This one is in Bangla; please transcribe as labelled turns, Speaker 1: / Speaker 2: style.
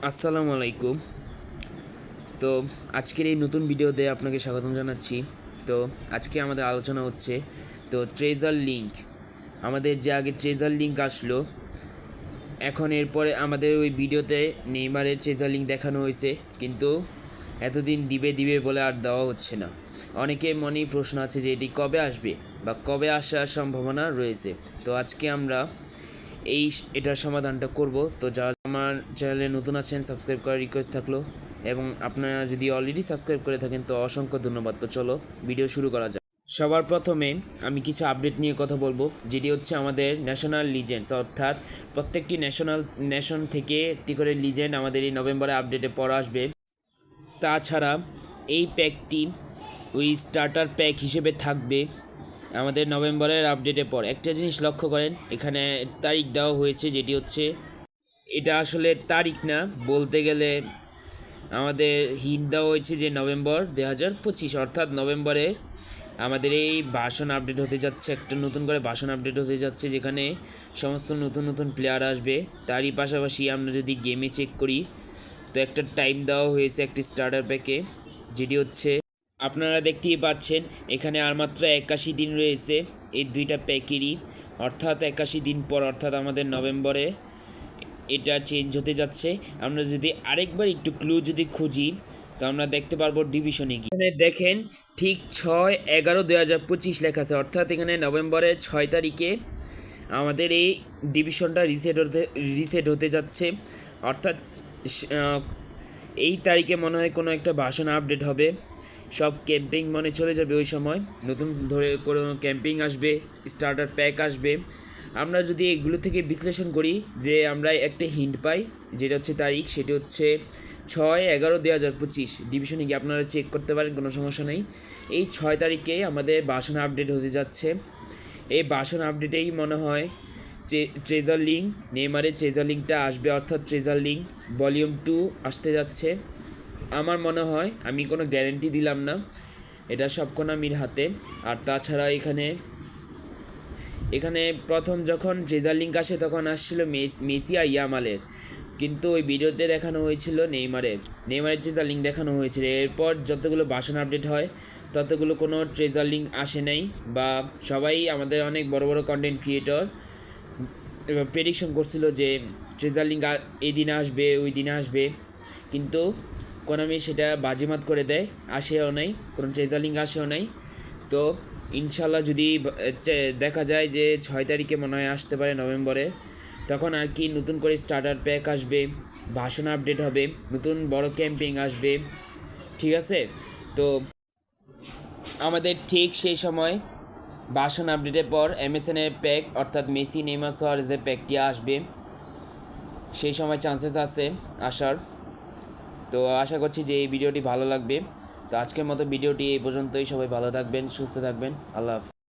Speaker 1: আসসালামু আলাইকুম। তো আজকের এই নতুন ভিডিওতে আপনাকে স্বাগতম জানাচ্ছি। তো আজকে আমাদের আলোচনা হচ্ছে ট্রেজার লিঙ্ক। আমাদের যে আগে ট্রেজার লিঙ্ক আসলো, এখন এরপরে আমাদের ওই ভিডিওতে নেইমারের ট্রেজার লিঙ্ক দেখানো হয়েছে, কিন্তু এতদিন দিবে দিবে বলে আর দেওয়া হচ্ছে না। অনেকের মনেই প্রশ্ন আছে যে এটি কবে আসবে বা কবে আসার সম্ভাবনা রয়েছে। তো আজকে আমরা এটার সমাধানটা করব। তো যারা আমার চ্যানেলে নতুন আছেন, সাবস্ক্রাইব করার রিকোয়েস্ট থাকলো, এবং আপনারা যদি অলরেডি সাবস্ক্রাইব করে থাকেন তো অসংখ্য ধন্যবাদ। তো চলো ভিডিও শুরু করা যাক। সবার প্রথমে আমি কিছু আপডেট নিয়ে কথা বলবো, যেটি হচ্ছে আমাদের ন্যাশনাল লিজেন্ডস, অর্থাৎ প্রত্যেকটি নেশন থেকে একটি করে লিজেন্ড আমাদের এই নভেম্বরে আপডেটে পর আসবে। তাছাড়া এই প্যাকটি ওই স্টার্টার প্যাক হিসেবে থাকবে আমাদের নভেম্বরের আপডেটে পর। একটা জিনিস লক্ষ্য করেন, এখানে তারিখ দেওয়া হয়েছে, যেটি হচ্ছে, এটা আসলে তারিখ না, বলতে গেলে আমাদের হিন্ট দেওয়া হয়েছে যে নভেম্বর 2025, অর্থাৎ নভেম্বরে আমাদের এই ভার্সন আপডেট হতে যাচ্ছে, একটা নতুন করে ভার্সন আপডেট হতে যাচ্ছে, যেখানে সমস্ত নতুন নতুন প্লেয়ার আসবে। তারই পাশাপাশি আমরা যদি গেমে চেক করি তো একটা টাইম দেওয়া হয়েছে একটি স্টার্টার প্যাকে, যেটি হচ্ছে, আপনারা দেখতেই পাচ্ছেন এখানে আর মাত্র 81 দিন রয়েছে এই দুইটা প্যাকেরই, অর্থাৎ 81 দিন পর, অর্থাৎ আমাদের নভেম্বরে এটা চেঞ্জ হতে যাচ্ছে। আমরা যদি আরেকবার একটু ক্লু যদি খুঁজি তো আমরা দেখতে পারবো ডিভিশনে গিয়ে, এখানে দেখেন ঠিক 6/11/2025 লেখা আছে, অর্থাৎ এখানে নভেম্বরের 6 তারিখে আমাদের এই ডিভিশনটা রিসেট হতে যাচ্ছে। অর্থাৎ এই তারিখে মনে হয় কোনো একটা ভাষণ আপডেট হবে, সব ক্যাম্পিং মনে চলে যাবে ওই সময়, নতুন ধরে কোনো ক্যাম্পিং আসবে, স্টার্টার প্যাক আসবে। আমরা যদি এগুলো থেকে বিশ্লেষণ করি, যে আমরা একটা হিন্ট পাই, যেটা হচ্ছে তারিখ, সেটি হচ্ছে 6/11/2025। ডিভিশনে গিয়ে আপনারা চেক করতে পারেন, কোনো সমস্যা নেই। এই 6 তারিখে আমাদের ভাষণ আপডেট হতে যাচ্ছে। এই ভাষণ আপডেটেই মনে হয় ট্রেজার লিঙ্ক, নেইমারের ট্রেজার লিঙ্কটা আসবে, অর্থাৎ ট্রেজার লিঙ্ক ভলিউম 2 আসতে যাচ্ছে। আমার মনে হয়, আমি কোনো গ্যারেন্টি দিলাম না, এটা সব কোনামির হাতে। আর তাছাড়া এখানে প্রথম যখন ট্রেজার লিঙ্ক আসে তখন আসছিল মেসি আর ইয়ামালের, কিন্তু ওই ভিডিওতে দেখানো হয়েছিল নেইমারের ট্রেজার লিঙ্ক দেখানো হয়েছিল। এরপর যতগুলো ভাষণ আপডেট হয় ততগুলো কোনো ট্রেজার লিঙ্ক আসে নাই, বা সবাই আমাদের অনেক বড় বড় কন্টেন্ট ক্রিয়েটর প্রেডিকশন করছিল যে ট্রেজার লিঙ্ক এই দিনে আসবে, ওই দিনে আসবে, কিন্তু কোনামি সেটা বাজিমাত করে দেয়, আসেও নাই, কোনো ট্রেজার লিঙ্ক আসেও নাই। তো ইনশাল্লাহ যদি দেখা যায় যে 6 তারিখে মনে হয় আসতে পারে নভেম্বরে, তখন আর কি নতুন করে স্টার্টার প্যাক আসবে, ভাষণ আপডেট হবে, নতুন বড় ক্যাম্পিং আসবে, ঠিক আছে? তো আমাদের ঠিক সেই সময় ভাষণ আপডেটের পর এমএসএনের প্যাক, অর্থাৎ মেসি নেইমার সুয়ারেজের প্যাকটি আসবে, সেই সময় চান্সেস আছে আসার। তো আশা করছি যে এই ভিডিওটি ভালো লাগবে। তো আজকের মতো ভিডিওটি এই পর্যন্তই। সবাই ভালো থাকবেন, সুস্থ থাকবেন, আল্লাহ হাফেজ।